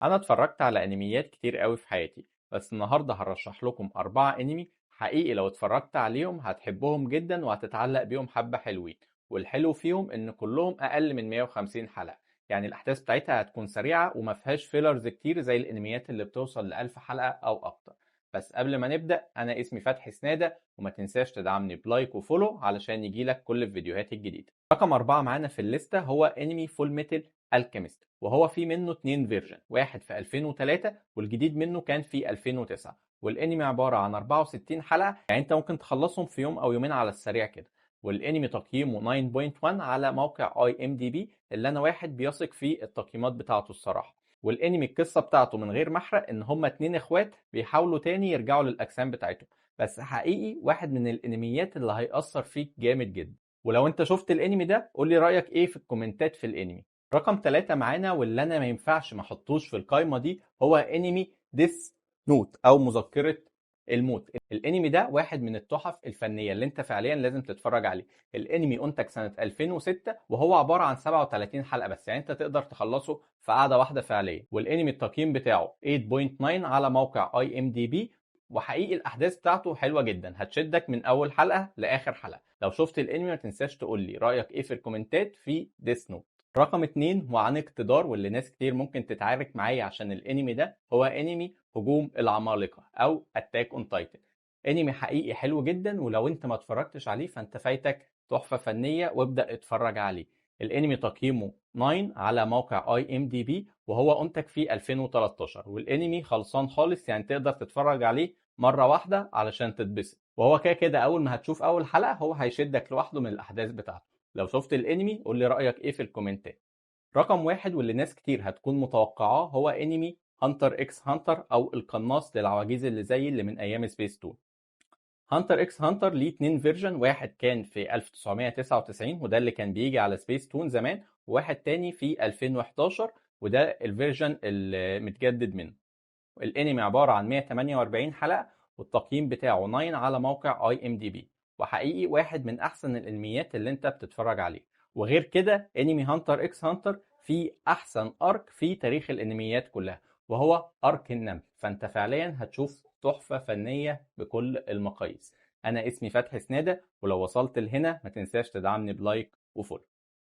انا اتفرجت على انميات كتير قوي في حياتي، بس النهارده هرشح لكم 4 انمي حقيقي لو اتفرجت عليهم هتحبهم جدا وهتتعلق بيهم حبة حلوين. والحلو فيهم ان كلهم اقل من 150 حلقة، يعني الاحداث بتاعتها هتكون سريعة وما فيهاش فيلرز كتير زي الانميات اللي بتوصل ل1000 حلقة او اكتر. بس قبل ما نبدأ انا اسمي فتحي سنادة، وما تنساش تدعمني بلايك وفولو علشان يجيلك كل الفيديوهات الجديدة. رقم 4 معانا في الليستة هو انمي فول ميتال الكيميست، وهو في منه 2 فيرجن، واحد في 2003 والجديد منه كان في 2009. والانمي عبارة عن 64 حلقة، يعني انت ممكن تخلصهم في يوم او يومين على السريع كده. والانمي تقييمه 9.1 على موقع اي ام دي بي، اللي انا واحد بيثق في التقييمات بتاعته الصراحة. والانمي القصة بتاعته من غير محرق ان هما 2 اخوات بيحاولوا تاني يرجعوا للاجسام بتاعتهم، بس حقيقي واحد من الانميات اللي هيأثر فيك جامد جدا. ولو انت شفت الانمي ده قولي رأيك ايه في الكومنتات في الانمي. رقم 3 معانا واللي انا ما ينفعش ما احطوش في القايمه دي هو انمي ديس نوت او مذكره الموت. الانمي ده واحد من التحف الفنيه اللي انت فعليا لازم تتفرج عليه. الانمي انتج سنه 2006 وهو عباره عن 37 حلقه بس، يعني انت تقدر تخلصه في قعده واحده فعليا. والانمي التقييم بتاعه 8.9 على موقع اي ام دي بي، وحقيقي الاحداث بتاعته حلوه جدا، هتشدك من اول حلقه لاخر حلقه. لو شفت الانمي ما تنساش تقول لي رايك ايه في الكومنتات في ديس نوت. رقم 2 وعن اقتدار واللي ناس كتير ممكن تتعارك معايا عشان الانمي ده هو انمي هجوم العمالقة او اتاك اون تايتن. انمي حقيقي حلو جدا، ولو انت ما اتفرجتش عليه فانت فايتك تحفة فنية، وابدأ اتفرج عليه. الانمي تقييمه 9 على موقع اي ام دي بي، وهو انتج في 2013. والانمي خلصان خالص، يعني تقدر تتفرج عليه مرة واحدة علشان تتبسط. وهو كده كده اول ما هتشوف اول حلقة هو هيشدك لوحده من الاحداث بتاعته. لو شفت الانمي قول لي رأيك ايه في الكومنتات. رقم 1 واللي ناس كتير هتكون متوقعاه هو انمي هانتر اكس هانتر او القناص للعواجيز اللي زي اللي من ايام سبيس تون. هانتر اكس هانتر ليه 2 فيرجن، واحد كان في 1999 وده اللي كان بيجي على سبيس تون زمان، وواحد تاني في 2011 وده الفيرجن المتجدد منه. الانمي عبارة عن 148 حلقة، والتقييم بتاعه 9 على موقع اي ام دي بي، وحقيقي واحد من احسن الانميات اللي انت بتتفرج عليه. وغير كده انمي هانتر اكس هانتر فيه احسن ارك في تاريخ الانميات كلها، وهو ارك النمل، فانت فعليا هتشوف تحفة فنية بكل المقاييس. انا اسمي فتحي سنادة، ولو وصلت لهنا ما تنساش تدعمني بلايك وفولو.